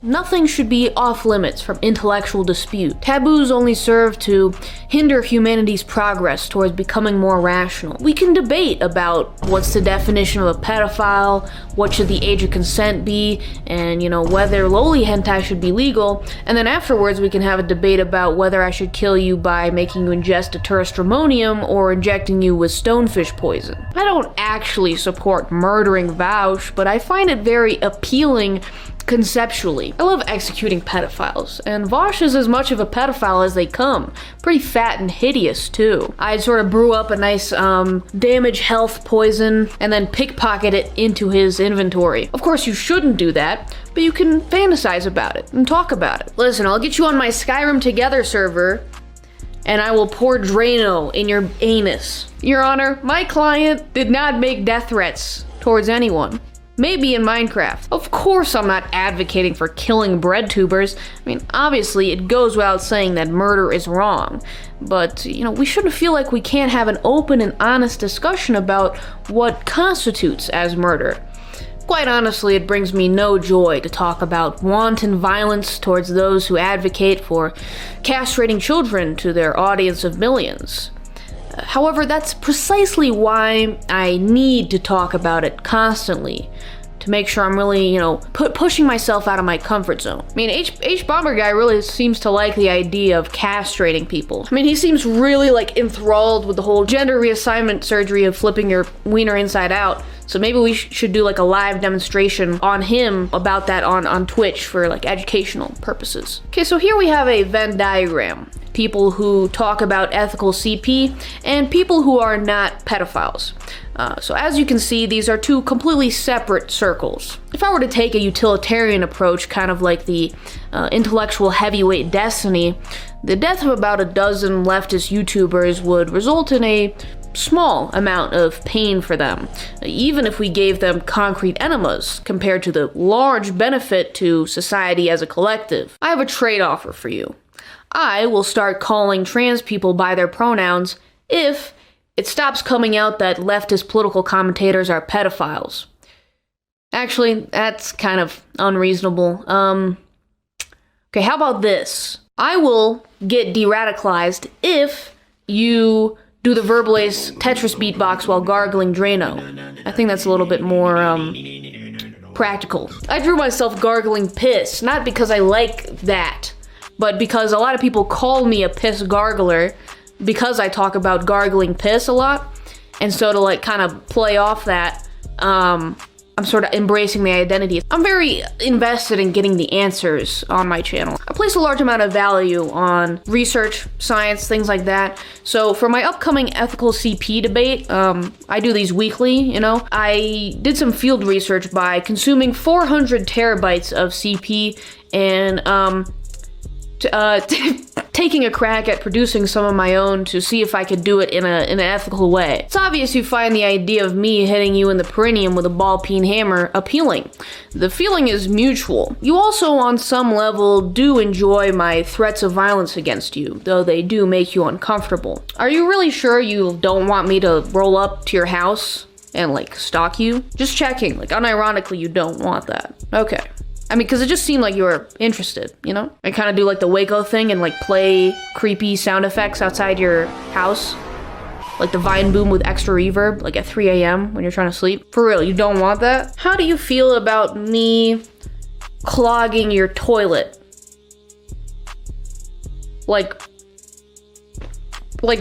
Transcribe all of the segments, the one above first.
Nothing should be off limits from intellectual dispute. Taboos only serve to hinder humanity's progress towards becoming more rational. We can debate about what's the definition of a pedophile, what should the age of consent be, and whether loli hentai should be legal, and then afterwards we can have a debate about whether I should kill you by making you ingest a turistramonium or injecting you with stonefish poison. I don't actually support murdering Vaush, but I find it very appealing conceptually. I love executing pedophiles, and Vosh is as much of a pedophile as they come. Pretty fat and hideous, too. I'd sort of brew up a nice, damage health poison, and then pickpocket it into his inventory. Of course, you shouldn't do that, but you can fantasize about it and talk about it. Listen, I'll get you on my Skyrim Together server, and I will pour Drano in your anus. Your Honor, my client did not make death threats towards anyone. Maybe in Minecraft. Of course I'm not advocating for killing BreadTubers. I mean, obviously it goes without saying that murder is wrong. But, we shouldn't feel like we can't have an open and honest discussion about what constitutes as murder. Quite honestly, it brings me no joy to talk about wanton violence towards those who advocate for castrating children to their audience of millions. However, that's precisely why I need to talk about it constantly, to make sure I'm really, pushing myself out of my comfort zone. I mean, H Bomber Guy really seems to like the idea of castrating people. I mean, he seems really, enthralled with the whole gender reassignment surgery of flipping your wiener inside out. So maybe we should do, a live demonstration on him about that on Twitch for, educational purposes. Okay, so here we have a Venn diagram. People who talk about ethical CP, and people who are not pedophiles. So as you can see, these are two completely separate circles. If I were to take a utilitarian approach, kind of like the intellectual heavyweight Destiny, the death of about a dozen leftist YouTubers would result in a small amount of pain for them, even if we gave them concrete enemas, compared to the large benefit to society as a collective. I have a trade offer for you. I will start calling trans people by their pronouns if it stops coming out that leftist political commentators are pedophiles. Actually, that's kind of unreasonable. Okay, how about this? I will get de-radicalized if you do the Verbalace Tetris beatbox while gargling Drano. I think that's a little bit more, practical. I drew myself gargling piss, not because I like that, but because a lot of people call me a piss gargler because I talk about gargling piss a lot. And so to kind of play off that, I'm sort of embracing the identity. I'm very invested in getting the answers on my channel. I place a large amount of value on research, science, things like that. So for my upcoming ethical CP debate, I do these weekly, I did some field research by consuming 400 terabytes of CP and, taking a crack at producing some of my own to see if I could do it in an ethical way. It's obvious you find the idea of me hitting you in the perineum with a ball-peen hammer appealing. The feeling is mutual. You also, on some level, do enjoy my threats of violence against you, though they do make you uncomfortable. Are you really sure you don't want me to roll up to your house and, stalk you? Just checking, unironically, you don't want that. Okay. I mean, because it just seemed like you were interested, I kind of do the Waco thing and play creepy sound effects outside your house. Like the Vine Boom with extra reverb, at 3 a.m. when you're trying to sleep. For real, you don't want that? How do you feel about me clogging your toilet? Like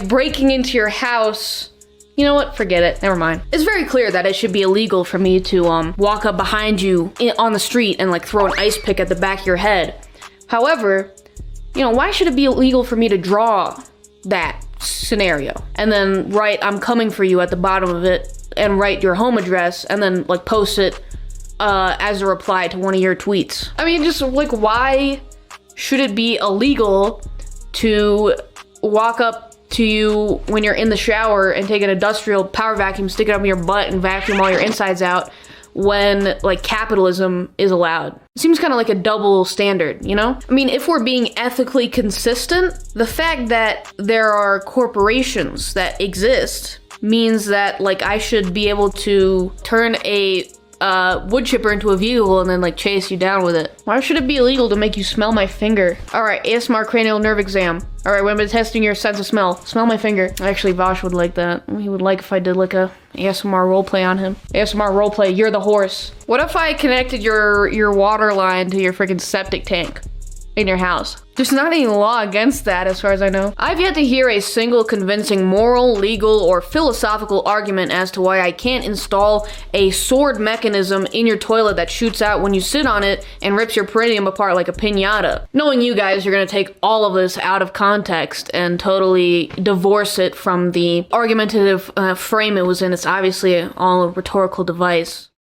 breaking into your house. You know what? Forget it. Never mind. It's very clear that it should be illegal for me to walk up behind you on the street and throw an ice pick at the back of your head. However, why should it be illegal for me to draw that scenario and then write "I'm coming for you" at the bottom of it and write your home address and then post it as a reply to one of your tweets? I mean, just why should it be illegal to walk up to you when you're in the shower and take an industrial power vacuum, stick it up your butt and vacuum all your insides out when capitalism is allowed? It seems kind of like a double standard, I mean, if we're being ethically consistent, the fact that there are corporations that exist means that I should be able to turn a wood chipper into a vehicle and then like chase you down with it. Why should it be illegal to make you smell my finger? Alright, ASMR cranial nerve exam. Alright, when I'm testing your sense of smell, smell my finger. Actually, Vosh would like that. He would like if I did like a ASMR roleplay on him. ASMR roleplay, you're the horse. What if I connected your water line to your freaking septic tank in your house? There's not any law against that as far as I know. I've yet to hear a single convincing moral, legal, or philosophical argument as to why I can't install a sword mechanism in your toilet that shoots out when you sit on it and rips your perineum apart like a piñata. Knowing you guys, you're gonna take all of this out of context and totally divorce it from the argumentative frame it was in. It's obviously all a rhetorical device.